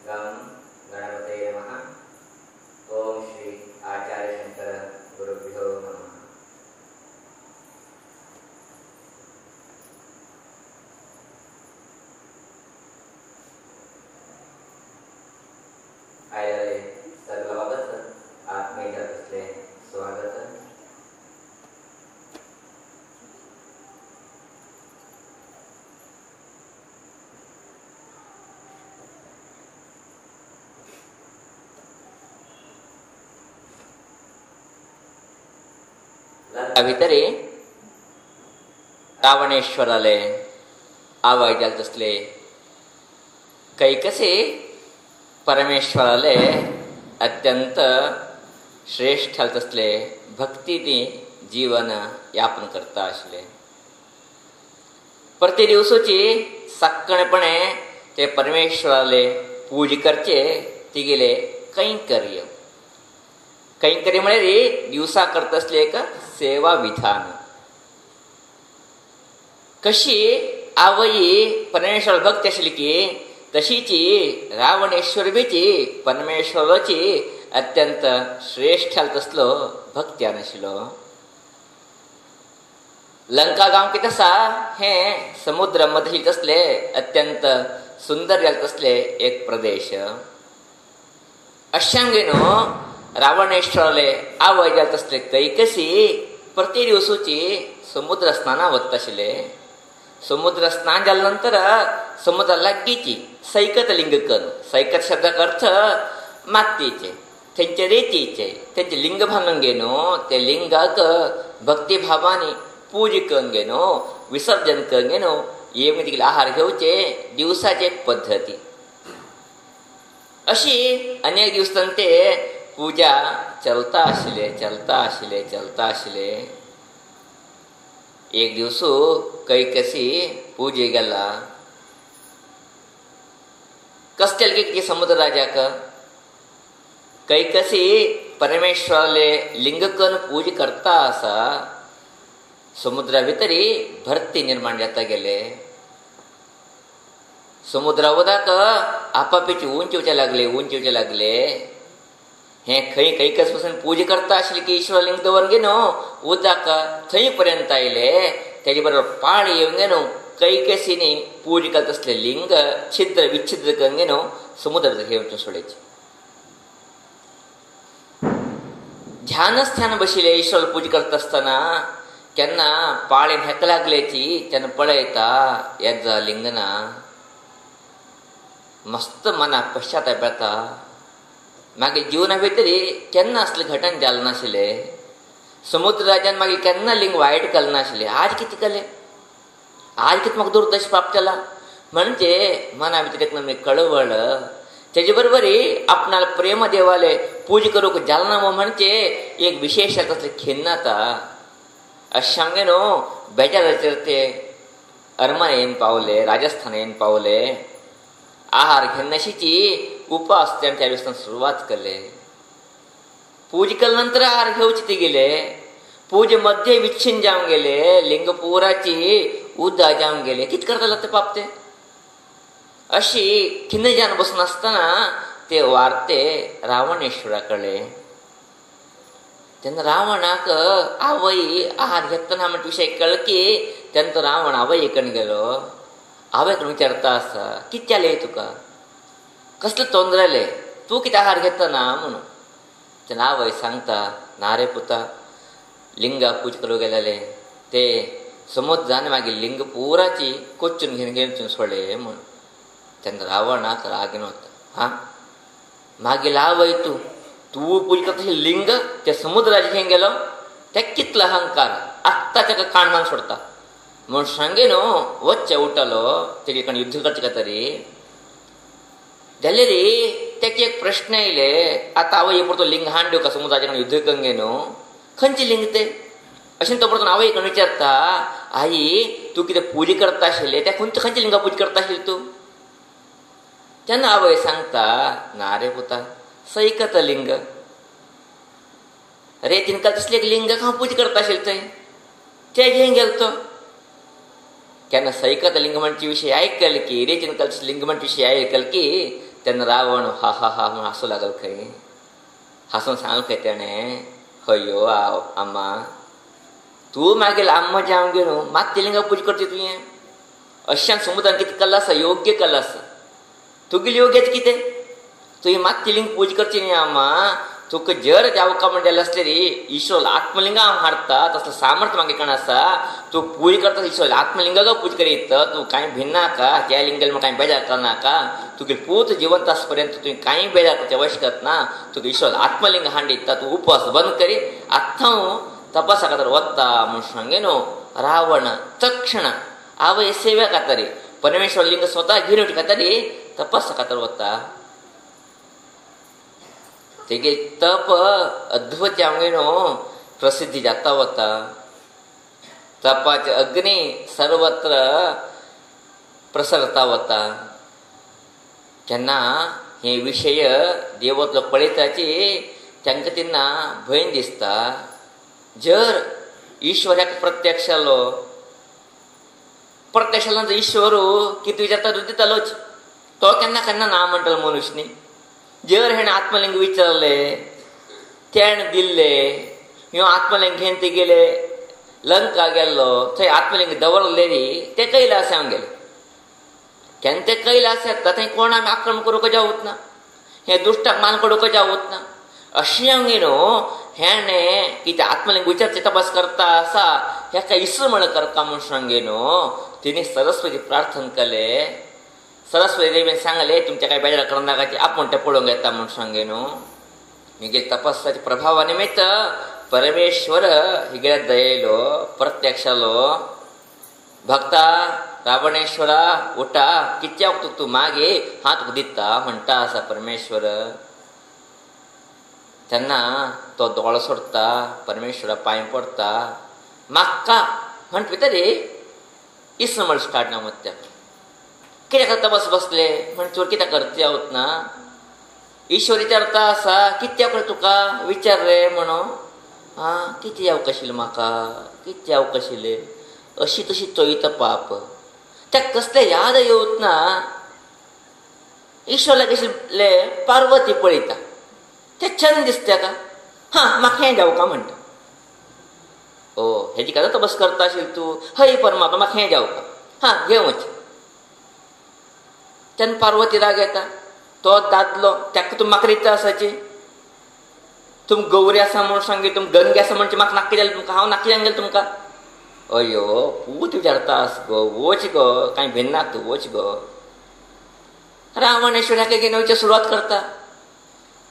गं गणपतये नमः। ओम श्री आचार्य शंकर गुरुभ्यो नमः। आयले सर्वांचं आत्मीय असले स्वागत। भितरी रावणेश्वराले आवाज तसले कैकसे परमेश्वराले अत्यंत श्रेष्ठ तसले भक्तीने जीवन यापन करता असले। प्रति दिवसाची सक्कणपणे ते परमेश्वराले पूज करचे तिगेले कैंकर्य कैंकर्य म्हणजे दिवसा करत असले एक सेवा विधान। कशी आवई परमेश्वर भक्त असली की तशीची रावणेश्वर बीची परमेश्वराची अत्यंत श्रेष्ठ तसलो भक्त्यान आशिल्लो। लंका गांव की तसा हे समुद्र मधली तसले अत्यंत सुंदर तसले एक प्रदेश। अशांगेनो रावणेश्वराले आवय तसले कैकसी प्रति दिवसाची समुद्र स्नाना वत आशिल्ले। समुद्र स्नान जाल्यानंतर समुद्र लागीची सैकत लिंगकन सैकत शब्दाक अर्थ मातीचे त्यांचे रेतीचे त्यांचे लिंग बांधून घेनो ते लिंगाक भक्तिभावाने पूज करून घेनो विसर्जन करून घेनो हे म्हणजे आहार घेवचे दिवसाची एक पद्धती। अशी अनेक दिवसांत ते पूजा चलता आशिले। एक दिवस कैकसी पूजे गेला कसतेल की समुद्र राजाक कैकसी परमेश्वराले लिंगकन पूज करता असा समुद्रा भितरी भरती निर्माण जाता गेले। समुद्रा उदक आपापीची उंच उंचे लागले। हे खंय कैकस पासून पूज करता आशिल्ले की ईश्वर लिंग दवरून घेनो उदक थंय पर्यंत आयले तेजे बरोबर पाणी येवन घेनो कैकसीने पूज करत असले लिंग छिद्र विच्छिद्र करून घेनो समुद्रात घेवन सोडायचे। ध्यानस्थान बशिले ईश्वर पूज करत असताना केन्ना पाळी हेक लागल्याची तेन्ना पळयता येजा लिंगना मस्त मनाक पश्चाताप येता। मागीर जिवना भितरी केन्ना असले घटन जालें नाशिल्ले। समुद्र राजान मागीर केन्ना लिंग वायट केलें नाशिल्लें। आज कितें केलें आज कितें म्हाका दुर्दश पाप केला म्हणजे मना भितर एक कळवळ तेजे बरोबरी आपणाल प्रेम देवाले पूज करूंक जालना म्हणजे एक विशेष असले खिन्नता। अशांगे न्हू बेजाराचेर ते अरमान येवन पावले राजस्थान येवन पावले। आहार घेनाशीची उपास त्या दिवसान सुरवात केले। पूज केल्या नंतर आहार घेवचे ते गेले। पूज मध्ये विच्छिन्न जावन गेले लिंग पुराची उद्दा जावन गेले। कितें करताले ते पाप ते अशी खिन्न जावन बसून आसतना ते वार्ते रावणेश्वरा कळ्ळे। तेन्ना रावणाक आवय आहार घेतना म्हणटा विशय कळ्ळो की तेन्ना तो रावण आवय कडेन गेलो। आवयकडे विचारता आसा कितें जालें तुका कसले तोंदर जाले तूं कितें आहार घेतना म्हणून। तेन्ना आवय सांगता ना रे पुता लिंगा पूज करूंक गेलेले ते समुद्रान मागीर लिंग पुराची कोच्चून घेवन सोडले म्हणून। तेन्ना रावणाक राग येता हा मागीर आवय तूं पूज करता लिंग त्या समुद्राचे घेवन गेलो ते कितलो अहंकार आत्ता ताका काणून सोडता म्हणून सांगे न्हू वच्चे उठलो तेजे कडेन युद्ध करचे काय तरी जाल्यार तेका एक प्रश्न येयले आतां आवय परतो लिंग हाडूं का समुद्राचे कडेन युद्ध करूंक न्हू खंयचे लिंग ते अशें तो परतो आवय कडेन विचारता आई तूं कितें पूज करता आशिल्लें त्या खंयचे लिंगा पूज करता आशिल्लें तूं। तेन्ना आवय सांगता ना रे पुता सैकत लिंग रे तिनका तसले लिंगाक हांव पूज करता आशिल्लें थंय ते घेवन गेलो तो। केन्ना सैकत लिंगमणचे विशय आयकल की रेतीन कल्स लिंगमण विशय आयकल की तेन्ना रावण हा हा हा म्हणून हांसूं लागल खंय. हांसून सांगल खंय तेणें, हयो आम्मा, तूं मागीर आम्मा जावन घेवन मात लिंगा पूजा करता तुवें. अशें समुद्रान कितें कल्ला आसा, योग्य कल्ला आसा. तुगेली योग्यता कितें? तुवें मात लिंग पूजा करची न्ही आम्मा. तुका जर देवका म्हण जालें आसलें रे, ईश्वर आत्मलिंगा हाडटा तसलें सामर्थ्य मागीर कोण आसा. तूं पूजा करता ईश्वर आत्मलिंगाक पूजा करीत. तूं कांय भिन्नाका, त्या लिंगाल म्हाका कांय बेजार करनाका. तुगे पूत जिवंत आस पर्यंत तुवें कांय बेजार करचें आवश्यकता ना. तुका ईश्वर आत्मलिंग हाडिता. तूं उपवास बंद करी. आतां तपासा खातीर वता म्हूण सांगे न्हू. रावण तक्षण आवय सेवे खातीर परमेश्वर लिंग स्वता घेवन येवचे खातीर तपासा खातीर वता. तेगे तप अद्भुत जावंगे न्हू प्रसिद्धी जाता वता. तपाचे अग्नी सर्वत्र प्रसरता वता. जेन्ना हे विशय देवत लोक पळयताची तांकां तेन्ना भंय दिसता. जर ईश्वराक प्रत्यक्ष जालो जर ईश्वर कितें विचारता दितालोच. तो केन्ना केन्ना ना म्हणटलो मनुश्य न्ही. जर हेणें आत्मलिंग विचारले, तेणें दिल्ले, ह्यो आत्मलिंग घेवन ते गेले लंका गेल्लो, थंय आत्मलिंग दवरले रे, ते कैलासांत गेले. केन्ना ते कैलास येता थंय कोण आमी आक्रमण करूंक जावूच ना. हे दुश्टाक मान कडूंक जावूच ना. अशें न्ही न्हू. हेणें कितें आत्मलिंग विचारचे तपास करता आसा हेका इसमण करता म्हूण सांगे न्हू. तिणी सरस्वती प्रार्थना केले. सरस्वती देवीन सांगले तुमच्या काय बेजार करनाकाची आपूण ते पळोवंक येता म्हूण सांगे न्हू. हिगे तपासाच्या प्रभावा निमित्त परमेश्वर हिगे दयेलो प्रत्यक्षालो. भक्ता रावणेश्वरा उठा, कित्या तूं मागे हात तुका दिता म्हणटा आसा परमेश्वर. तेन्ना तो दोळो सोडता, परमेश्वरा पांय पडटा. म्हाका म्हणटा भितर इसमळ स्टार्ट ना मत्या. कित्याक आतां बसले म्हण चोर कित्याक करता जावत ना. ईश्वर विचारता आसा कित्याक तुका विचार रे म्हणून. कितें जावंक आशिल्लें म्हाका, कितें जावंक आशिल्लें. अशी तशी चोयता पाप. ताका कसलें याद येवत ना. ईश्वर आशिल्ले पार्वती पळयता. तें छंद दिसता ताका. म्हाका हें जावका म्हणटा. हेजी कांय तपस करता आशिल्ली तूं. हय परमात्मा म्हाका हें जावका. घेवन वच. तेन्ना पार्वती राग येता. तो दादलो ताका तूं म्हाका दिता आसाची. तुम गौरी आसा म्हूण सांगी, तुम गंगे आसा म्हणचे म्हाका नाक्की जालें तुमकां. हांव नाक्की जावन गेलें तुमकां. अयो पूत विचारता आस गो, वच गो, कांय भिन्ना तूं वच गो. रावणेश्वराक घेवन वयची सुरवात करता.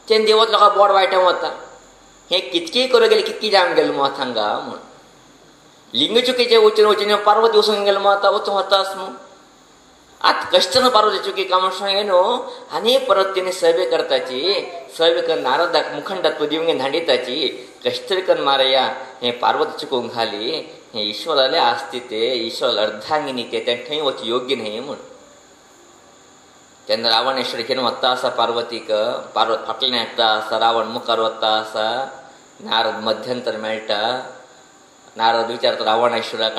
तेन्ना देवत लोकां बोड वायटां वता. हें कितकी करूं गेलें, कितकी जावन गेलें मो हांगा म्हूण. लिंग चुकीचें वचून पार्वती वचून गेलें मो आतां वचूं वतास म्हूण. आतां कश्टन पार्वती चुकी का म्हूण सांगे न्हू. आनी परत तिणें सैबे करताची. सैबे करून नारदाक मुखंडत्व दिवंगे धाडिताची. कशें तरी करून मारया हें पार्वती चुकोवंक घाली. हें ईश्वराले आसती ते, ईश्वर अर्धांगिनी ते, तें थंय वच योग्य न्हय म्हूण. तेन्ना रावणेश्वर घेवन वता आसा पार्वतीक. पार्वत फाटल्यान येता आसा, रावण मुखार वता आसा. नारद मध्यंतर मेळटा. नारद विचारता रावणेश्वराक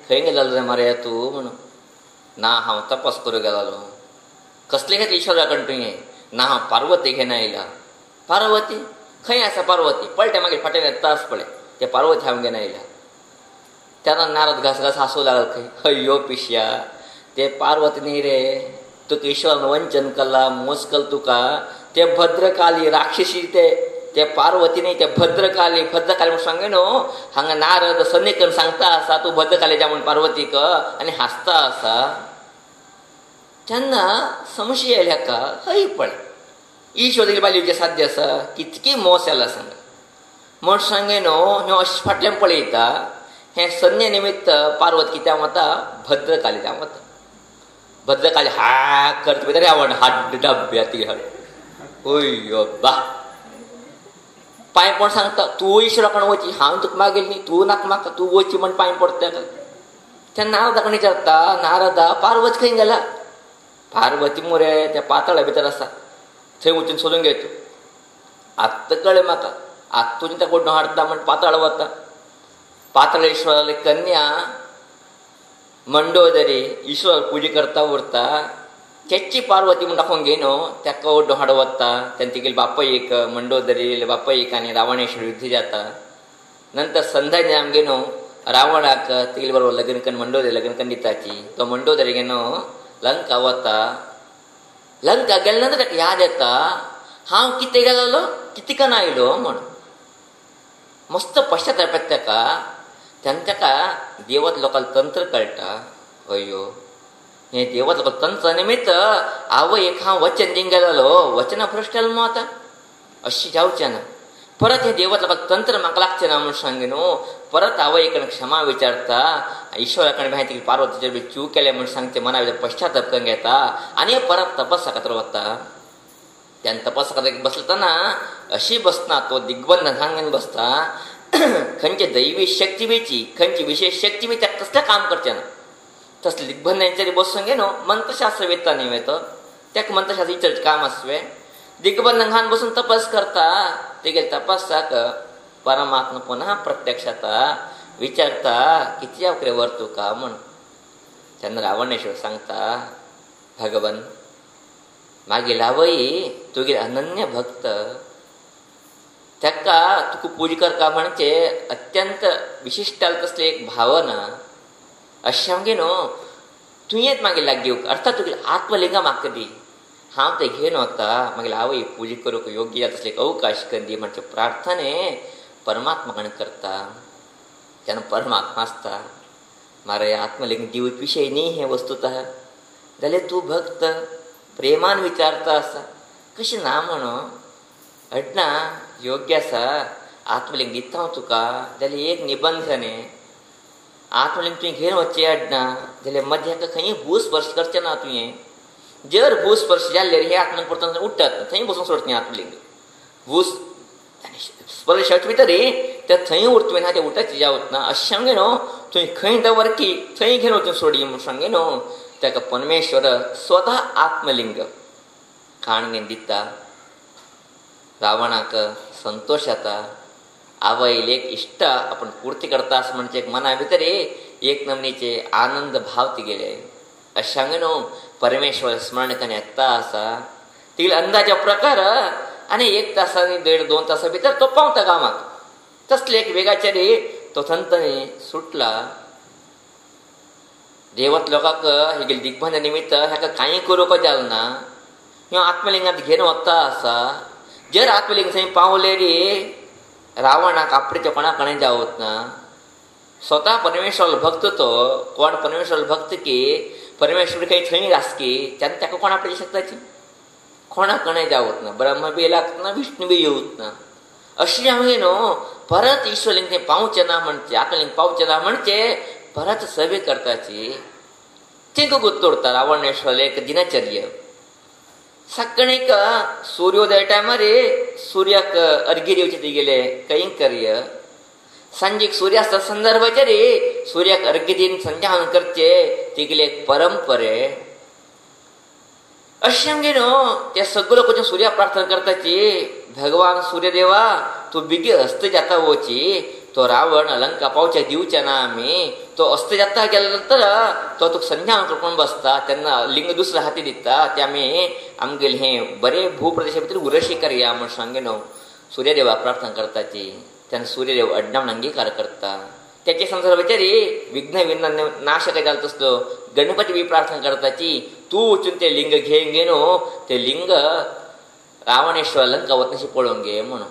खंय गेलो रे मारया तूं म्हणून. ना हांव तपास करूंक गेलोलो. कसले घेतले ईश्वरा कडेन तुवें. ना हांव पार्वती घेवन आयला. पार्वती खंय आसा पार्वती. पळय मागीर फाटल्यान येता आस पळय ते पार्वती हांव घेवन आयला. तेन्ना नारद घास हांसूं लागलो खंय. हयो पिश्या, ते पार्वती न्ही रे. तुका ईश्वरान वंचन केलां, मोस केला तुका. ते भद्रकाली राक्षसी ते पार्वती न्ही, ते भद्रकाली म्हूण सांगे न्हू. हांगा नारद सन्नीकन सांगता आसा तूं भद्रकाली जा म्हूण पार्वतीक आनी हांसता आसा. तेन्ना संशय येयले हाका. हय पळय ईश्वर तुगेली बायलेचें साध्य आसा. कितकी मोस जाला सांग म्हूण सांगे न्हू. ह्यो अशें फाटल्यान पळयता. हें सन्ने निमित्त पार्वती कित्याक वता, भद्रकाली जावन वता. भद्रकाली हाक करता भितर रावण हाड डब्या ती हाड. ओय बा पांय पड सांगता तूं ईश्वरा कडेन वची. हांव तुका मागील न्ही, तूं नाका म्हाका, तूं वची म्हण पांय पडटा. तेन्ना नारदा कडेन विचारता. नारदा पार्वती खंय गेला. पार्वती मुरे त्या पाताळा भितर आसा. थंय वचून सोदून घे तूं. आत्तां कळ्ळें म्हाका. आतां तुजें त्या कोण हाडटा म्हण पाताळ वता. पाताळेश्वराली कन्या मंडोदरी ईश्वर पुजा करता उरता. चेच्ची पार्वती म्हणून दाखोवन घेनो त्या ओड्डो हाडो वता तेन्ना तिगेले बापयक मंडोदरी बापयक आनी रावणेश्वर युद्ध जाता. नंतर संध्या आमी घेनो रावणाक तिगेले बरोबर लग्न करून मंडोदरी लग्न करून दिताची. तो मंडोदरी घेनो लंका वता. लंका गेल्या नंतर ताका याद येता हांव कितें गेलो कितें करून आयलो म्हण. मस्त पश्चाताप येता ताका. तेन्ना ताका देवत लोकांक तंत्र कळटा. अय्यो हे देवत लोक तंत्र निमित्त आवयक हांव वचन दिंग गेलो वचना भ्रश्ट जालो मग आतां अशी जावचें ना. परत हे देवत लोकांक तंत्र म्हाका लागचें ना म्हूण सांगे न्हू. परत आवय कडेन क्षमा विचारता. ईश्वरा कडेन भायर तिगे पार्वतीचेर बी चूक केलें म्हूण सांगता. मना भितर पश्चाताप करून घेता आनी परत तपस्सा खातीर वता. तेन्ना तपस्सा खातीर बसतना अशी बसना तो दिग्बंधन सांगून बसता. खंयचे दैवी शक्ती बेची खंयची विशेष शक्ती बी ताका कसलें काम करचें ना. तसले दिग्बंधनांचेर बसून घेनो मंत्रशास्त्र वेत्ता न्ही तो ताका मंत्रशास्त्र विचारचें काम आसवें. दिग्बंधन घालून बसून तपस करता. तेगे तपस्साक परमात्मा पुन्हा प्रत्यक्ष जाता. विचारता किती हांव कितें व्हर तुका म्हूण. तेन्ना रावणेश्वर सांगता भगवन मागीर आवय तुगे अनन्य भक्त ताका तुका पूज करता म्हणजे अत्यंत विशिश्ट तसली एक भावना अशें आमगे न्हू तुवेंच मागीर लाग घेवंक अर्थात तुगे आत्मलिंगा म्हाका दी हांव तें घेवन वता मागीर आवय पूज करूंक योग्य जाता तसले एक अवकाश कर दी म्हणजे प्रार्थने परमात्मा कडेन करता. तेन्ना परमात्मा आसता म्हाराय आत्मलिंग दिवप विशय न्ही हें वस्तुतः जाल्यार तूं भक्त प्रेमान विचारता आसा कशें ना म्हणो अडना योग्य आसा. आत्मलिंग दिता हांव तुका जाल्यार एक निबंधन आत्मलिंग तुवें घेवन वचचें अडना जाल्यार मध्य हाका खंय भूस्पर्श करचें ना तुवें. जर भूस्पर्श जाल्यार हे आत्मलिंग परतून उठ्ठात थंय बसून सोडचें आत्मलिंग. भूस स्पर्श जावचे भितर तें थंय उरतुवें ना तें उठचें जावत ना अशें सांगे न्हू. थंय खंय दवर की थंय घेवन वचून सोडी म्हूण सांगे न्हू. ताका परमेश्वर स्वता आत्मलिंग खाण दिता. रावणाक संतोष जाता. आवय लेक इश्ट आपण पूर्ती करता असं म्हणजे एक मना भितर एक नमनीचे आनंद भाव ती गेले अशें सांगे न्हू. परमेश्वर स्मरण करून येता आसा तिगेले अंदाजा प्रकार आनी 1 तास आनी 1.5-2 तासा भितर तो पावता गांवाक. तसले एक वेगाचेर तो थंतनी सुटला. देवत लोकांक हेगेले दिग्बंध निमित्त हेका कांय करूंक जालें ना. ह्यो आत्मलिंगांत घेवन वता आसा. जर आत्मलिंग थंय पावले रे रावणाक आपणें कोणा कडेन जावत ना. स्वता परमेश्वर भक्त तो कोण परमेश्वर भक्त की परमेश्वर काही थंय आसकी तेन्ना ताका कोण आपणे शकताची कोणा कडेन जावत ना. ब्रह्म बी लागत ना विष्णू बी येवत ना. अशें हांवें न्हू परत ईश्वरलिंग थंय पावचें ना म्हणचे आत्मलिंग पावचें ना म्हणचे परत सवे करताची. तिंका गुर्तोडता रावणेश्वर एक दिनचर्य. सकाळीक सूर्योदय टायमार सूर्याक अर्घ्य दिवचे तेगेले कैंकर्य. सांजेक सूर्यास्त संदर्भाचेर सूर्याक अर्घ्य दिन संध्यावन करचे तेगेले एक परंपरे. अशें आमगे न्हू ते सगळो वचून सूर्या प्रार्थना करताची भगवान सूर्यदेवा तूं बेगीन अस्त जाता वची. तो रावण लंका पावचे दिवचे ना आमी. तो अस्त जाता गेल्या नंतर तो तुका संध्यावन करपून बसता तेन्ना लिंग दुसरो हाती दिता ते आमी आमगेले हें बरें भूप्रदेशा भितर उरशी करया म्हूण सांगे न्हू. सूर्यदेवाक प्रार्थना करताची. तेन्ना सूर्यदेव अड्डावन अंगीकार करता. त्याचे संदर्भाचेर विघ्न नाशक जालो तसलो गणपती बी प्रार्थना करताची. तूं वचून तें लिंग घे न्हू तें लिंग रावणेश्वर लंका वतनशी पळोवंक गे म्हणून.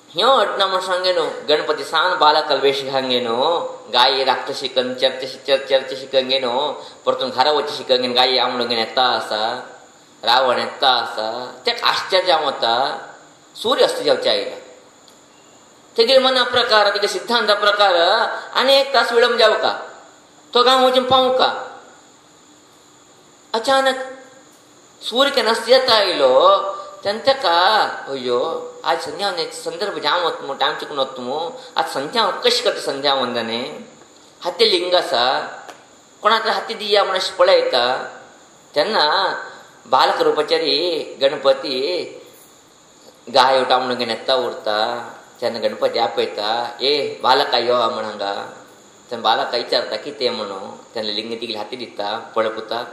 ह्यो अडना म्हूण सांगे न्हू. गणपती सान बालाकल वेश घालगे न्हू. गायी राखता शिकन चर्च शिकंगे न्हू. परतून घरा वचचे शिकंगे गायी आमडून घेवन येता आसा. रावण येता आसा. तेका आश्चर्य जावं वता सूर्य अस्त जावचे आयला. तेगे मना प्रकार तेगे सिद्धांता प्रकार आनी 1 तास विळंब जावं का तो गांव वचून पावूं का. अचानक सूर्य केन्ना अस्त येता आयलो तेन्ना ताका अय्यो आज संध्यावन संदर्भ जावं वता न्हू टायम चुकून वता न्हू. आज संध्यावन कशें करता संध्यावंदने. हाती लिंग आसा कोणाक हाती दिया म्हण अशें पळयता तेन्ना बालक रुपाचारी गणपती गाय उठा म्हणून घेवन येता उरता. तेन्ना गणपती आपयता बालका यो म्हण हांगा. तेन्ना बालका विचारता कितें म्हणून. तेन्ना लिंग तिगेले हाती दिता पळय पुता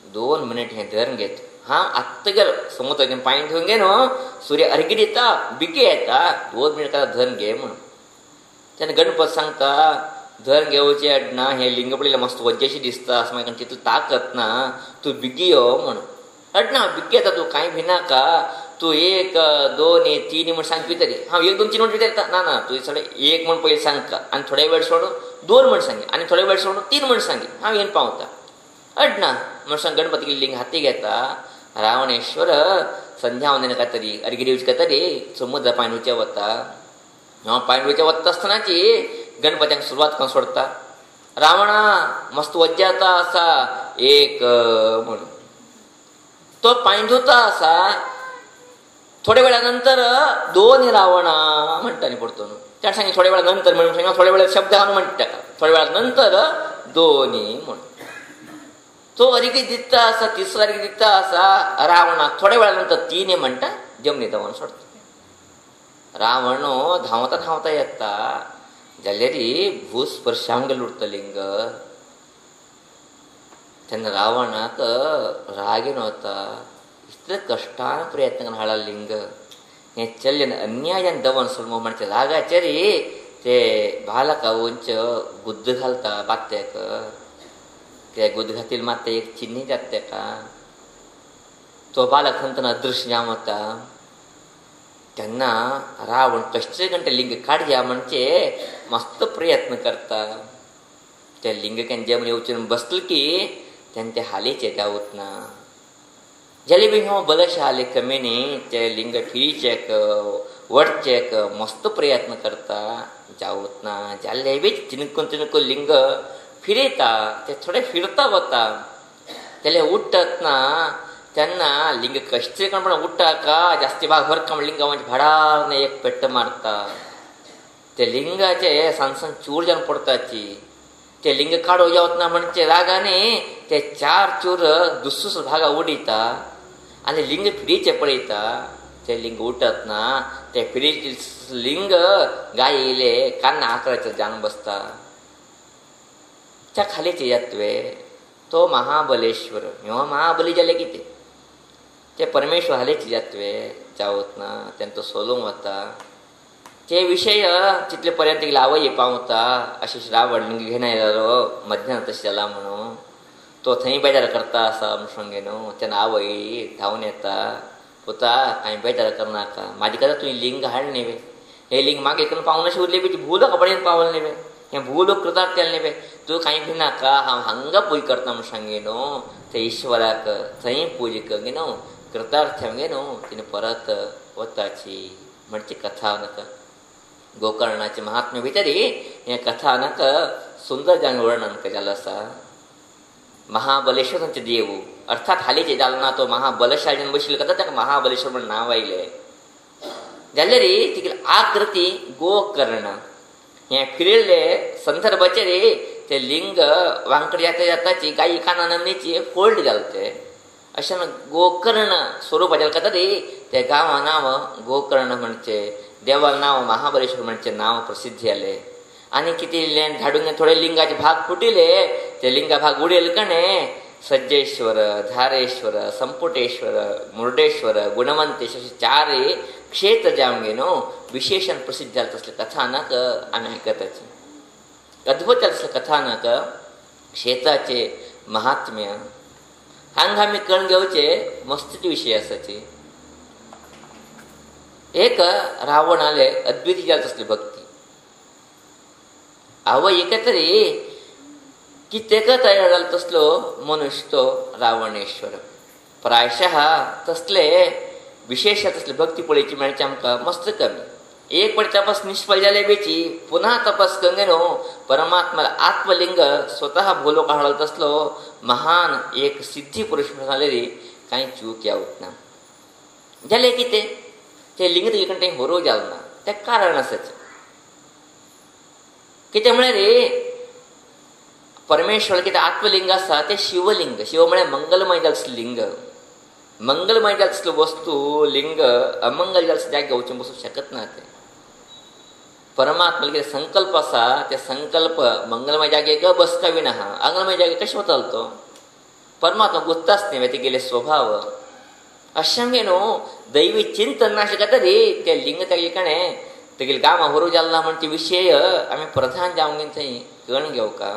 2 मिनिट हे धरण घेतो. हांव आत्तां गेलो समुद्राचें पांय घेवन गे न्हू, सूर्य अर्घ्य दिता, बिके येता, 2 मिनटां धरण घे म्हणून. तेन्ना गणपत सांगता, धरण घेवचे आडना हें लिंग पळयलें मस्त वज्जेशें दिसता, असं मागीर तितून ताकत ना, तूं बिगी यो म्हणून. आडना बिकी येता तूं, कांय भिनाका, तूं 1 2 3 म्हण सांग तरी. हांव 1 2 3 म्हण विचारता, ना तूं सगळें 1 म्हण पयलीं सांगता, आनी थोडे वेळ सोडून 2 म्हण सांगी, आनी थोडे वेळ सोडून 3 म्हण सांगी, हांव येवन पावता. अडना म्हण सांग गणपती लिंग हाती घेता. रावणेश्वर संध्या वंदन करतरी, अर्घ्य दिवचे करतरी समुद्र पाणीचे वता. हांव पाणीचे वता आसतनाची गणपत्याक सुरवात करून सोडता. रावणा मस्त वज्जाता आसा 1 म्हणून. तो पाणी धुता आसा, थोड्या वेळा नंतर 2 रावणा म्हणटा न्ही परतून. त्या सांगी थोड्या वेळा नंतर म्हणून सांगा, थोड्या वेळा शब्द घालून म्हणटा, थोड्या वेळा नंतर 2 म्हणून. तो अर्घ्य दिता आसा, तिसरो अर्घ्य दिता आसा रावणा, थोड्या वेळा नंतर 3 म्हणटा, जमनी धांवन सोडता. रावण धांवता धांवता येता, जाल्यार भूस्पर्शांग लुटता लिंग. तेन्ना रावणाक राग येवन वता, इतले कश्टान प्रयत्न करून हाडला लिंग, हें चल्लें अन्यायान दवन सोडून म्हणचे रागाचेर ते बालकावूंच गुद्द घालता बात्याक. ते गुद्द घातील मात एक चिन्नी जाता तेका. तो बालक थंतन अदृश्य जावन वता. तेन्ना रावण कशें घंटे लिंग काडया म्हणचे मस्त प्रयत्न करता. ते लिंग केन्ना जमन येवचें बसलें की तेन्ना ते हालीचे जावत ना. जाल्यार बी हो बलशाली कमी न्ही, ते लिंग फिरीचेक वडचेक मस्त प्रयत्न करता, जावत ना. जाल्यार बी तिनकून लिंग फिरयता, ते थोडे फिरता वता. जाल्यार उठत ना तेन्ना लिंग कशें पण उठ्ठा का जास्ती भाग भरका म्हण लिंगा म्हणजे भडारने एक पेट्ट मारता. ते लिंगाचे सांसन चूर जावन पडताची. ते लिंग काडो जावत ना म्हणजे रागाने ते 4 चूर दुसऱ्या भागा उडयता आनी लिंग फिरीचे पळयता. ते लिंग उठत ना, ते फिरीचे लिंग गायले कान्ना आकराचेर जावन बसता. त्या खालीचे येतवे तो महाबलेश्वर, ह्यो महाबली जाल्यार कितें, ते परमेश्वर हालीचे येतवे जावत ना. तेन्ना तो सोलूंक वता. ते विशय तितले पर्यंत आवय पावता. अशें रावण लिंग घेवन आयलो, मध्यान तशें जाला म्हणून तो थंय बेजार करता आसा म्हणून न्हू. तेन्ना आवय धांवन येता, पुता हांवें बेजार करनाका, म्हाजे खातीर तुवें लिंग हाड न्ही. हे लिंग मागे करून पावून अशें उरले बी भूलोक कडेन पावले न्ही. हें भूलोक कृतार्थ केलें न्ही. तूं कांय भिनाका, हांव हांगा पूज करता म्हूण सांगे न्हू. ते ईश्वराक थंय पूज कर न्हू, कृतार्थ गे न्हू. तिने परत वताची म्हणची कथानक. गोकर्णाचे महात्म्य भितरी हें कथानक सुंदर जावन वर्णन केलेलें आसा. महाबलेश्वरांचे देव अर्थात हालीचे जालो ना, तो महाबलशालीन बशिल्लो करता ताका महाबलेश्वर म्हण नांव आयलें. जाल्यार तिगे आकृती गोकर्ण. हें फिरिल्ले संदर्भाचेर ते लिंग वांकडी येता येताची गायी कानांनीची फोल्ड जालते. अशें गोकर्ण स्वरूपाचेर करता ते गांवां नांव गोकर्ण म्हणचे, देवाल नांव महाबलेश्वर म्हणचे नांव प्रसिद्ध जाले. आनी कितें धाडून थोडे लिंगाचे भाग फुटिले. ते लिंगा भाग उडेल कणे सज्जेश्वर, धारेश्वर, संपुटेश्वर, मुर्डेश्वर, गुणवंतेश्वर अशे 4 क्षेत्र जावन गे न्हू विशेषण प्रसिद्ध जालें. तसलें कथानक आमी आयकताची. अद्भुत जालें तसलें कथानक क्षेत्राचे महात्म्य हांगा आमी कळून घेवचे मस्तीचे विशय आसाची. एक रावण आले अद्वितीय जालें तसली भक्ती. आवय एके तरी की तेका तयार जालो तसलो मनुष्य तो रावणेश्वर. प्रायशः तसले विशेष तसले भक्ती पळयची मेळची आमकां मस्त कमी. एक फावटी तपास निष्फळ जाले बेची पुन्हा तपास कंगे न्हू परमात्मा आत्मलिंग स्वतः भोलो काढलो तसलो महान एक सिद्धी पुरुष जाल्यार कांय चूक येवत ना. जाल्यार कितें ते लिंग तुजे कडेन होरो जालो ना. तें कारण आसाचें. कितें म्हळ्यार परमेश्वर कितें आत्मलिंग आसा तें शिवलिंग. शिव म्हळ्यार मंगलमय जाल्लो लिंग. मंगलमय जाल्लो वस्तू लिंग अमंगल जाल्लो जाग्यार वचून बसूंक शकत ना. ते परमात्मा कितें संकल्प आसा ते संकल्प मंगलमय जाग्याक बसका विना आंगलमय जाग्यार कशें वतालो तो. परमात्मा गुत्ताच नाही ते गेले स्वभाव अशंगेनो दैवी चिंतन नाशिका तरी ते लिंग ताणे तेगेले गामा हरू जाल्ला म्हणचे विषय आम्ही प्रधान जावंक घेवन थंय कळण घेवका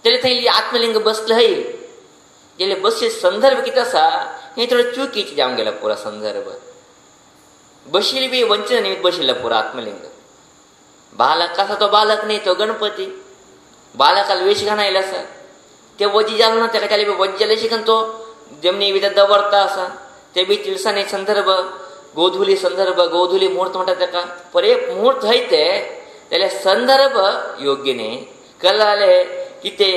तेले थंय आत्मलिंग बसलं हय गेले बसचे संदर्भ कितें आसा हे थोडं चुकीचे जावंक गेला पुरा संदर्भ बशिल्ली बी वंचना निमित्त बशिल्ला पुरा आत्मलिंग बालक आसा तो बालक न्ही तो गणपती बालकाला वेश घालायला आसा ते वजी जाल ना तेका त्याला वजी जाले शिकन तो जमनी भितर दवरता आसा ते बी तिळसाने संदर्भ गोधुली संदर्भ गोधुली मुहूर्त म्हणटा तेका पर एक मुहूर्त हय ते जाल्यार संदर्भ योग्य न्ही कळाले की ते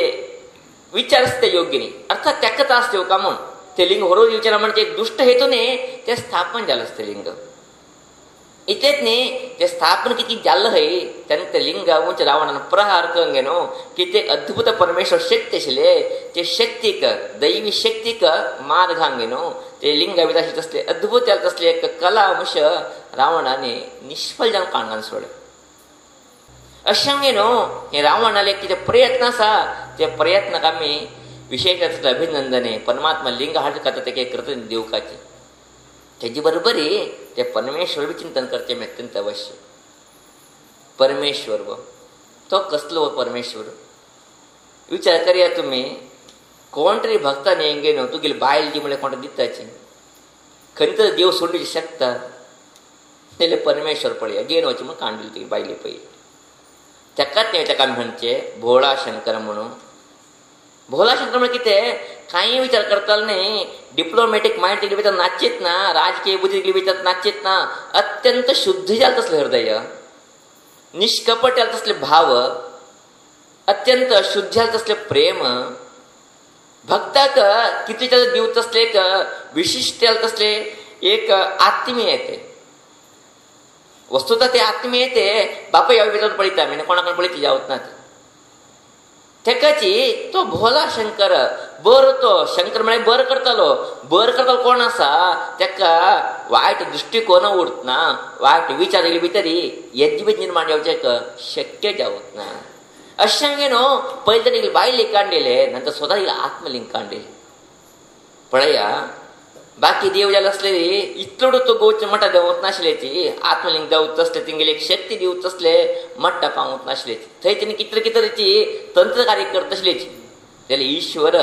विचारच ते योग्य न्ही अर्थात तेका त्रास दिवका म्हूण ते लिंग हरोज विचारा म्हणजे एक दुष्ट हेतूने ते स्थापन जालें ते लिंग इतलेच न्ही ते स्थापन किती जाल्लं हय तेन्ना ते लिंग उंच रावणान प्रहार करूंक गेलो की ते अद्भुत परमेश्वर शक्ती आशिल्ले ते शक्तीक दैवी शक्तीक मार घालूंक गेलो ते लिंगा भितर तसले अद्भुत तसले एक कला अंश रावणाने निष्फळ जावन काणगान सोडले अशें गेलो हे रावणाले कितें प्रयत्न आसा ते प्रयत्नाक आमी विशेष अभिनंदने परमात्मा लिंग हाड खाता ते करता दिवकाचे तेजी बरोबरी ते परमेश्वर चिंतन करचे अत्यंत अवश्य परमेश्वर तो कसलो परमेश्वर विचार करया तुम्ही कोण तरी भक्तान हेंगे न्हू तुगेली बायल जी म्हळ्यार कोण दिताची खरी तर देव सोडूची शकता जाल्यार परमेश्वर पळया घेवन वचची म्हूण कांडली तुगे बायली पळय तेकाच न्ही तेका आमी म्हणचे भोळा शंकर म्हणून भोला शंकर म्हणजे कितें काही विचार करतालो न्ही डिप्लोमॅटीक मायंड तेगे भितर नाचीत ना राजकीय बुद्धी तेगे भितर नाचीत ना अत्यंत शुद्ध जालें तसलें हृदय निष्कपट जालें तसले भाव अत्यंत शुद्ध जालें तसलें प्रेम भक्ताक कितें दिव तसले एक विशिश्ट जालें तसले एक आत्मीयते वस्तुतः ते आत्मीयते बापा ह्या भितर पळयता आमी कोणाक पळयत जावत ना तेकाची तो भोला शंकर बर तो शंकर म्हळ्यार बर करतालो कोण आसा तेका वायट दृष्टिकोन उरतना वायट विचार येयले भितर यज्ञ निर्माण जावचें शक्य जावत ना अशें न्हू पयलीं तेगे बायले काडलेले नंतर स्वता आत्मलिंग काडलेले पळया बाकी देव जाले असले इतलो तो गोच मठा देवत नाशिल्लेची आत्मलिंग जावत तसले तेंगेली एक शक्ती दिवत तसले मट्टा पावत नाशिल्लेची थंय तेणी कितें तंत्रकारी करता आशिल्लेची जाल्यार ईश्वर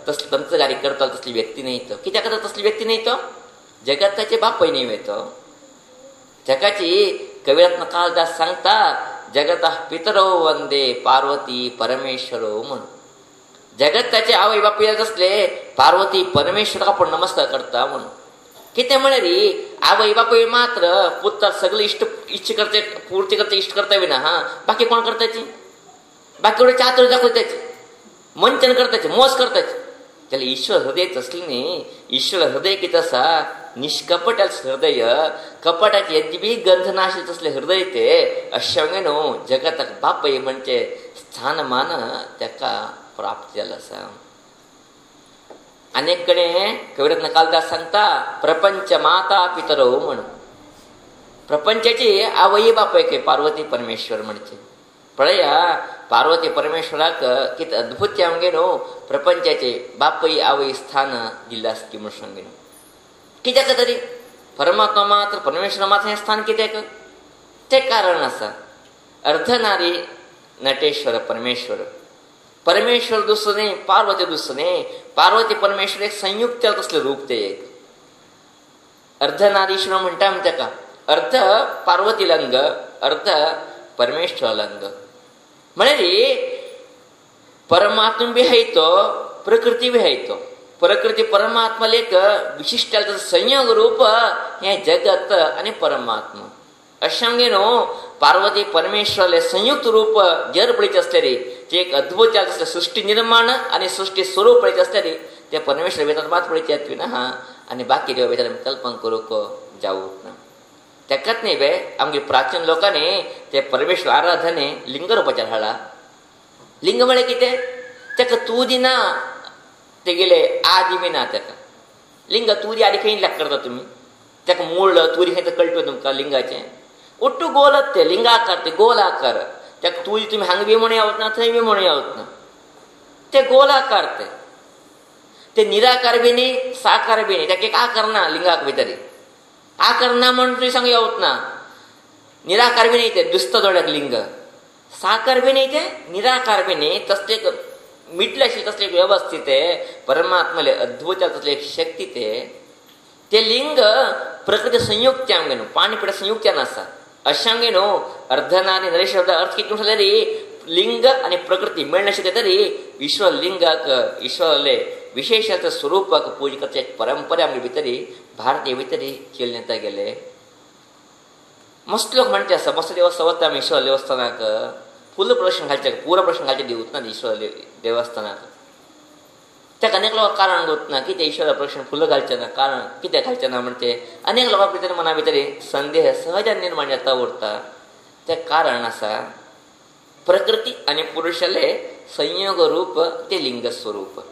तसले तंत्रकारी करता तसली व्यक्ती न्ही तो कित्याक तसली व्यक्ती न्ही तो जगताचे बापय न्ही तो जगाची कविरत्न कालिदास सांगता जगता पितरो वंदे पार्वती परमेश्वरो म्हणून जगताचे आवय बापूय असले पार्वती परमेश्वराक आपण नमस्कार करता म्हणून कितें म्हळ्यार आवय बापूय मात्र पुत्र सगळे इश्ट करते पूर्ती करते इश्ट करता विना बाकी कोण करताची बाकी एवढे चातुर्य दाखवताची मंचन करताचे मोस करताचे जाल्यार ईश्वर हृदय तसलें न्ही ईश्वर हृदय कितें आसा निष्कपट हृदय कपटाची यज्ञ बी गंध नाशिल्ले तसले हृदय ते अशें न्हू जगताक बापय म्हणजे स्थानमान तेका प्राप्त जालें आसा अनेक कडेन कविरत्न कालिदास सांगता प्रपंच माता पितरो म्हणून प्रपंचाची आवय बापय पार्वती परमेश्वर म्हणचे पळया पार्वती परमेश्वराक कितें अद्भुत जावंक न्हू प्रपंचाचे बापय आवय स्थान दिल्लें आसची म्हूण सांगलें कित्याक तरी परमात्मा मात्र परमेश्वर मात्र हें स्थान कित्याक तें कारण आसा अर्धनारी नटेश्वर परमेश्वर दुसरो न्ही पार्वती दुसरो न्ही पार्वती परमेश्वर एक संयुक्त तसलें रूप ते एक अर्धनारीश्वर म्हणटा आमी तेका अर्ध पार्वती लंग अर्ध परमेश्वर लंग म्हळ्यार परमात्मा बी हाय तो प्रकृती बी हाय तो प्रकृती परमात्मा एक विशिष्ट संयोग रूप हे जगत आणि परमात्मा अशें न्हू पार्वती परमेश्वराले संयुक्त रूप जर पळयत आसले रे जे एक अद्भुत असले सृष्टी निर्माण आणि सृष्टी स्वरूप पळयत आसले रे ते परमेश्वर भितर मात पळयत येत ना आनी बाकी देवा भितर कल्पना करूंक जावूच ना तेकाच न्ही बे आमगे प्राचीन लोकांनी ते परमेश्वर आराधने लिंग रुपाचेर हाडला लिंग म्हळ्यार कितें तेका तूं दिना तेगेले आदी बी ना तेका लिंग तुरी आदी खंय लाग करता तुमी तेका मूळ तुरी खंय कळटा तुमकां लिंगाचें ಒಟ್ಟು ಗೋಲತ್ತೆ ಲಿಂಗಾಕಾರ ಗೋಲಾಕಾರ त्याक तुरी तुम्ही हांगा बी म्हणून येवत ना थंय बी म्हणून येवत ना ते गोलाकार ते ते निराकार बी नाही साकार बी नाही. त्याके आकार ना लिंगाक भितरी आकार ना म्हणून तुझी सांग येवत ना. निराकार बी नाही ते दुस्त जोड्याक लिंग, साकार बी नाही ते निराकार बी नाही. तसले मिटल्याशी तसले व्यवस्थित आहे परमात्मले अद्भुत तसले एक शक्ती ते लिंग प्रकृती संयुक्त्यां गेनो पाणीपिठ संयुक्त्यान आसा. अशांगे न्हू अर्धना आणि नरेश शब्द अर्थ किती म्हटलं तरी लिंग आणि प्रकृती मिळण्याशी तरी ईश्वर लिंगाक ईश्वरले विशेषाचं स्वरूपाक पूज करता एक परंपरा आमच्या भितरी भारतीय भितरी केल्लेता गेले. मस्त लोक म्हणते असं मस्त देवस्थान वता आमी ईश्वर देवस्थानाक फुल प्रदर्शन घालचे पुरा प्रदर्शन घालचे दिवत ना ईश्वर देवस्थानाक. त्या अनेक लोक कारण गोत ना की ते ईश्वर प्रदर्शन फुलं घालचे ना कारण कितें घालचे ना म्हणते अनेक लोकां भितर मना भितर संदेह सहजान निर्माण जाता उरता. ते कारण आसा प्रकृती आणि पुरुषाले संयोग रूप ते लिंग स्वरूप.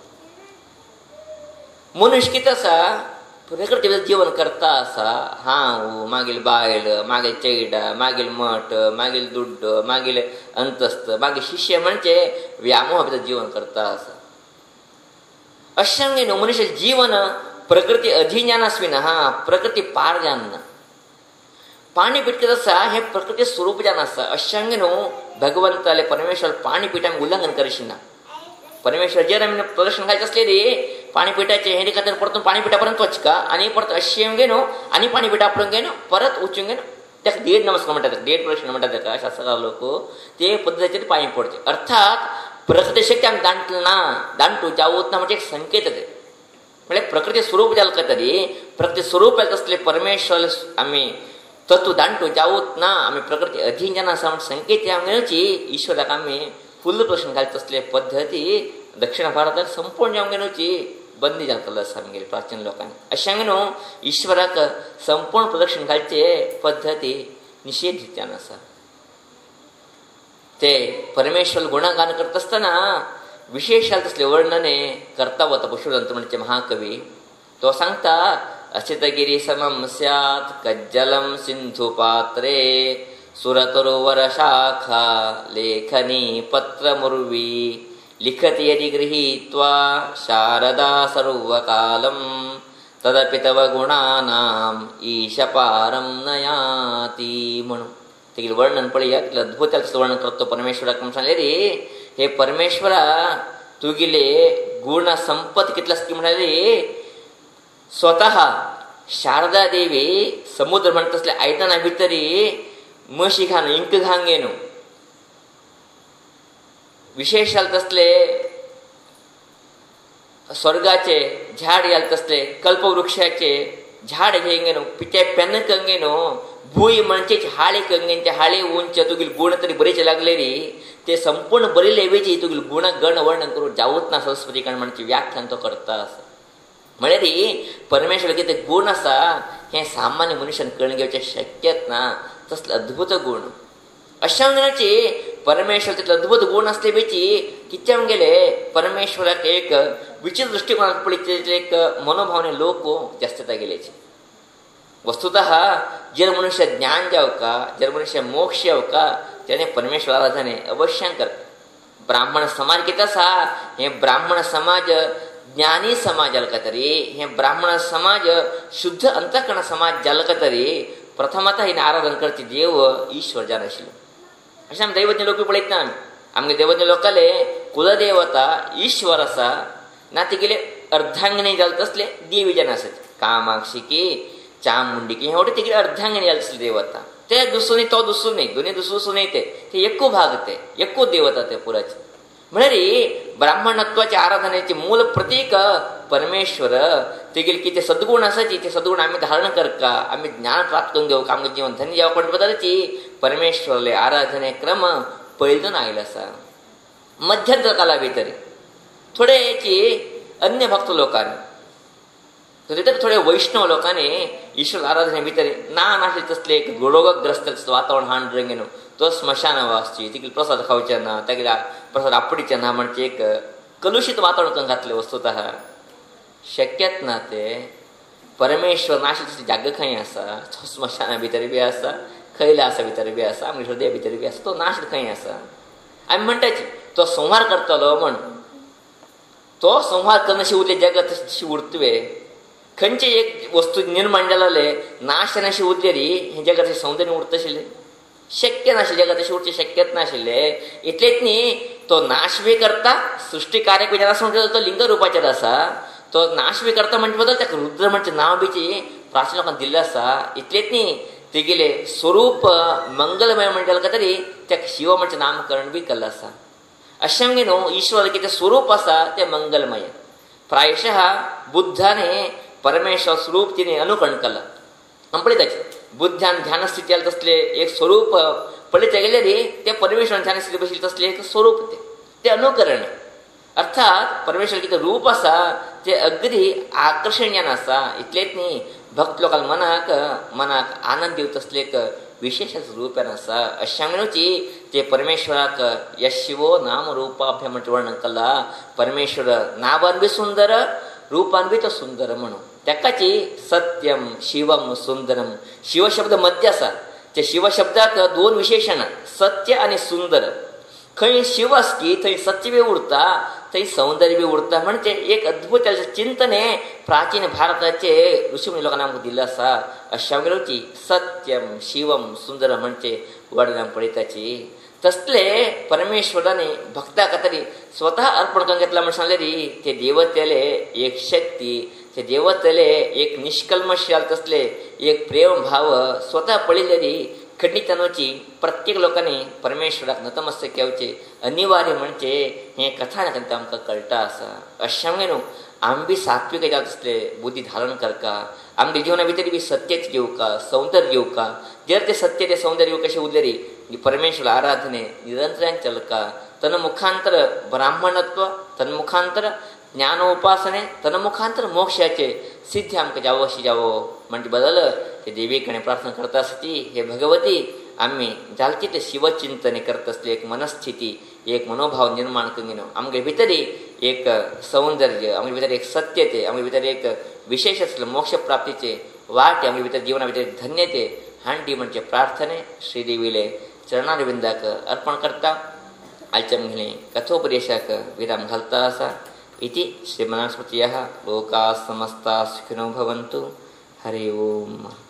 मनुष्य कितें आसा प्रकृती जीवन करता आसा. हांव मागील बायल मागील चेडा मागील मठ मागील दुड्ड मागील अंतस्त मागील शिष्य म्हणजे व्यामोह भितर जीवन करता आसा. अशांगे न्हू मनुष्य जीवन प्रकृती अधिज्ञान आसवी ना. हा प्रकृती पार जाणना पाणी पिटकत आसा हे प्रकृती स्वरूप जान आसा. अशांगे न्हू भगवंताले परमेश्वर पाणी पिठांक उल्लंघन करिशिना. परमेश्वर जर आमी प्रदर्शन घालचे असले रे पाणीपिठाचे हे खातीर परतून पाणीपिठापर्यंत वचका आणि परत अशें गेनो आणि पाणीपिठा पडून गेनो परत वचूंक गेनो ताका देड नमस्कार म्हणटात देड प्रदर्शन म्हणटात ताका शास्त्रकार लोक ते पद्दतीचेर पाणी पडचे. अर्थात प्रकृती शक्ती आमी दांटू जावूत ना म्हणजे एक संकेत ते म्हणजे प्रकृती स्वरूप जालका तरी प्रकृती स्वरूप असले परमेश्वर आमी तत्व दांटू जावूत ना आमी प्रकृती अधीन जाना आसा म्हणजे संकेत आमची ईश्वराक आमी फुल्ल प्रदर्शन घालचे असले पद्दती दक्षिण भारताक संपूर्ण जावंक बंदी जातलो आसा आमगेले प्राचीन लोकांनी. अशें न्हू ईश्वराक संपूर्ण प्रदक्षिण घालचे पद्दती निषेध दित्यान आसा. ते परमेश्वर गुणगान करता आसतना विशेषाल तसले वर्णने करता वता पशुधंत्र म्हणजे महाकवी तो सांगता असितगिरी समम स्यात् कज्जलम सिंधु पात्रे सुरतरोवर शाखा लेखनी पत्र मुर्वी लिखति यदि गृहीत्वा शारदा सर्वकालम तदपि तव गुणानाम ईशपारम नयाती. म्हणून तेगेले वर्णन पळया कितलें अद्भुत वर्णन करतो परमेश्वराक म्हणून सांगले रे हे परमेश्वरा तुगेले गुण संपत कितले आसता म्हणले रे. स्वतः शारदा देवी समुद्र म्हणटा तसले आयदना भितरी म्हशी घान इंक घांगेनो विशेषाल तसले स्वर्गाचे झाड याल तसले कल्पवृक्षाचे झाड घेंगेनो पिते पेन कंगेनो भूई म्हणजे हाळे कंगेन ते हाळे उंच तुगेले गुण तरी बरेचे लागले रे ते संपूर्ण बरे लेवेची तुगेले गुण गण वर्णन करून जावूत ना सरस्वती कण म्हणजे व्याख्यान तो करता आसा. म्हळ्यार परमेश्वर कितें गुण आसा हे सामान्य मनशान कळून घेवचें शक्यच ना. तसले अद्भुत गुण अशा गुणाचे परमेश्वर तितले अद्भुत गुण असले बेची कित्याक गेले परमेश्वराक एक विचित्र दृष्टिकोनात पळयत एक मनोभावने लोक जास्त गेलेचे. वस्तुतः जर मनुष्य ज्ञान जावका जर मनुष्य मोक्ष येवका त्याने परमेश्वर आराधने अवश्य कर. ब्राह्मण समाज कितें आसा हे ब्राह्मण समाज ज्ञानी समाज जालका तरी हे ब्राह्मण समाज शुद्ध अंतःकरण समाज जालका तरी प्रथमतः हिने आराधन करचे देव ईश्वर जाण आशिल्लो. अशें आमी दैवज्ञ लोक पळयत ना आमगे दैवज्ञ लोकाले कुलदेवता ईश्वर आसा ना तेगेले अर्धांगिनी जाल तसले देवी जाण आसात. कामाक्षिकी चामुंडिकी हे वटे तेगेले अर्धांगिनी जाल तसले देवता ते दुसरे तो दुसरे दोन्ही दुसरे ते एकू भाग ते एकू देवता ते पुराचे. म्हळ्यार ब्राह्मणत्वाच्या आराधनेचे मूल प्रतीक परमेश्वर तेगेले कितें सद्गुण आसाची ते सद्गुण आमी धारण करका आमी ज्ञान प्राप्त करून घेवका आमगे जीवन धन्य जावप पद्दतीची परमेश्वरले आराधने क्रम पयलून आयलो आसा. मध्यंतर काला भितर थोडेची अन्य भक्त लोकांनी तर थोडे वैष्णव लोकांनी ईश्वर आराधने भितर नाशिल्ले तसले एक गोडोगग्रस्त वातावरण हाडून रंगेनो तो स्मशान वाचची तेगेले प्रसाद खावचे ना तेगेले प्रसाद आपडीचे ना म्हणजे एक कलुशीत वातावरण करून घातले. वस्तुतः शक्यच ना ते परमेश्वर नाशिल्ले जागा खंय आसा तो स्मशाना भितर बी आसा कैलासा भितर बी आसा आमच्या हृदया भितर बी आसा तो नाशिल्लो खंय आसा. आमी म्हणटाची तो संहार करतलो म्हण तो संवाद करणशी उरले जगत अशी उरतवे खंयची एक वस्तू निर्माण जाले नाशनाशी उरलेली हे जगाचे सौंदर्य उरतशिल्ले शक्य नाशिल्ले जगात उरचे शक्यच नाशिल्ले इतलेच न्ही तो नाश बी करता सृष्टी कार्य बी आसा म्हणजे तो लिंग रुपाचेर आसा तो नाश बी करता म्हणजे बदल त्या रुद्र म्हणजे नांव बीची प्राचीन लोकांक दिल्लें आसा इतलेच न्ही तेगेले स्वरूप मंगलमय म्हणटा तरी त्या शिव म्हणजे नामकरण बी केल्लें आसा अशें म्हणजे न्हू ईश्वर कितें स्वरूप आसा तें मंगलमय प्रायशः बुद्धाने परमेश्वर स्वरूप तिने अनुकरण केलं आपण पळयताचे बुद्धान ध्यान स्थिती आले तसले एक स्वरूप पळयता गेले रे ते परमेश्वर ध्यान स्थिती बसले तसले एक स्वरूप ते अनुकरण अर्थात परमेश्वर कितें रूप आसा ते अगदी आकर्षणीय आसा इतलेच न्ही भक्त लोकांक मनाक आनंद दिवत असले एक विशेषच रूपान आसा अशें म्हणूची ते परमेश्वराक यशिवो नाम रूपाभ्य म्हणटा वर्णन केला परमेश्वर नावान बी सुंदर रूपान बी तो सुंदर म्हणून तेकाची सत्यम शिवम सुंदरम शिव शब्द मध्य आसा त्या शिव शब्दाक दोन विशेषण सत्य आणि सुंदर खंय शिव आसकी थंय सत्य बी उरता थंय सौंदर्य बी उरता म्हणजे एक अद्भुत चिंतन हे प्राचीन भारताचे ऋषिमुनी लोकांनी आमकां दिल्लें आसा अशा वेळची सत्यम शिवम सुंदर म्हणजे वर्णन पळयताची तसले परमेश्वराने भक्ता खातीर स्वता अर्पण करून घेतला म्हणून सांगले री ते देवतेले एक शक्ती ते देवतेले एक निष्कल्मशाल तसले एक प्रेम भाव स्वता पळयले री खंडितनूची प्रत्येक लोकांनी परमेश्वराक नतमस्तक केवचे अनिवार्य म्हणजे हे कथानकांत आमकां कळटा आसा अशें म्हणून न्हू आमी बी सात्वीक जावं तसले बुद्धी धारण करका आमच्या जिवना भितर बी सत्यच घेवका सौंदर्य घेवका जर ते सत्य ते सौंदर्य कशें उरले री परमेश्वर आराधने निरंतरान चलका तन मुखांतर ब्राह्मणत्व तन मुखांतर ज्ञानोपासने तन मुखांतर मोक्षाचे सिद्धी आमकां जावो अशी जावो म्हणजे बदल ते देवी कडेन प्रार्थना करता आसती हे भगवती आमी जालती ते शिवचिंतने करता आसली एक मनस्थिती एक मनोभाव निर्माण करून आमगे भितर एक सौंदर्य आमगे भितर एक सत्यते आमगे भितर एक विशेष आसले मोक्ष प्राप्तीचे वाट आमगे भितर जीवना भितर धन्यते हांडी म्हणजे प्रार्थने श्रीदेवीले चरणारविंदाक अर्पण करता आयच्या म्हणे कथोपदेशाक विराम घालता आसा इति श्रीमन्स्मृतयः लोकाः समस्ताः सुखिनो भवन्तु हरि ओम।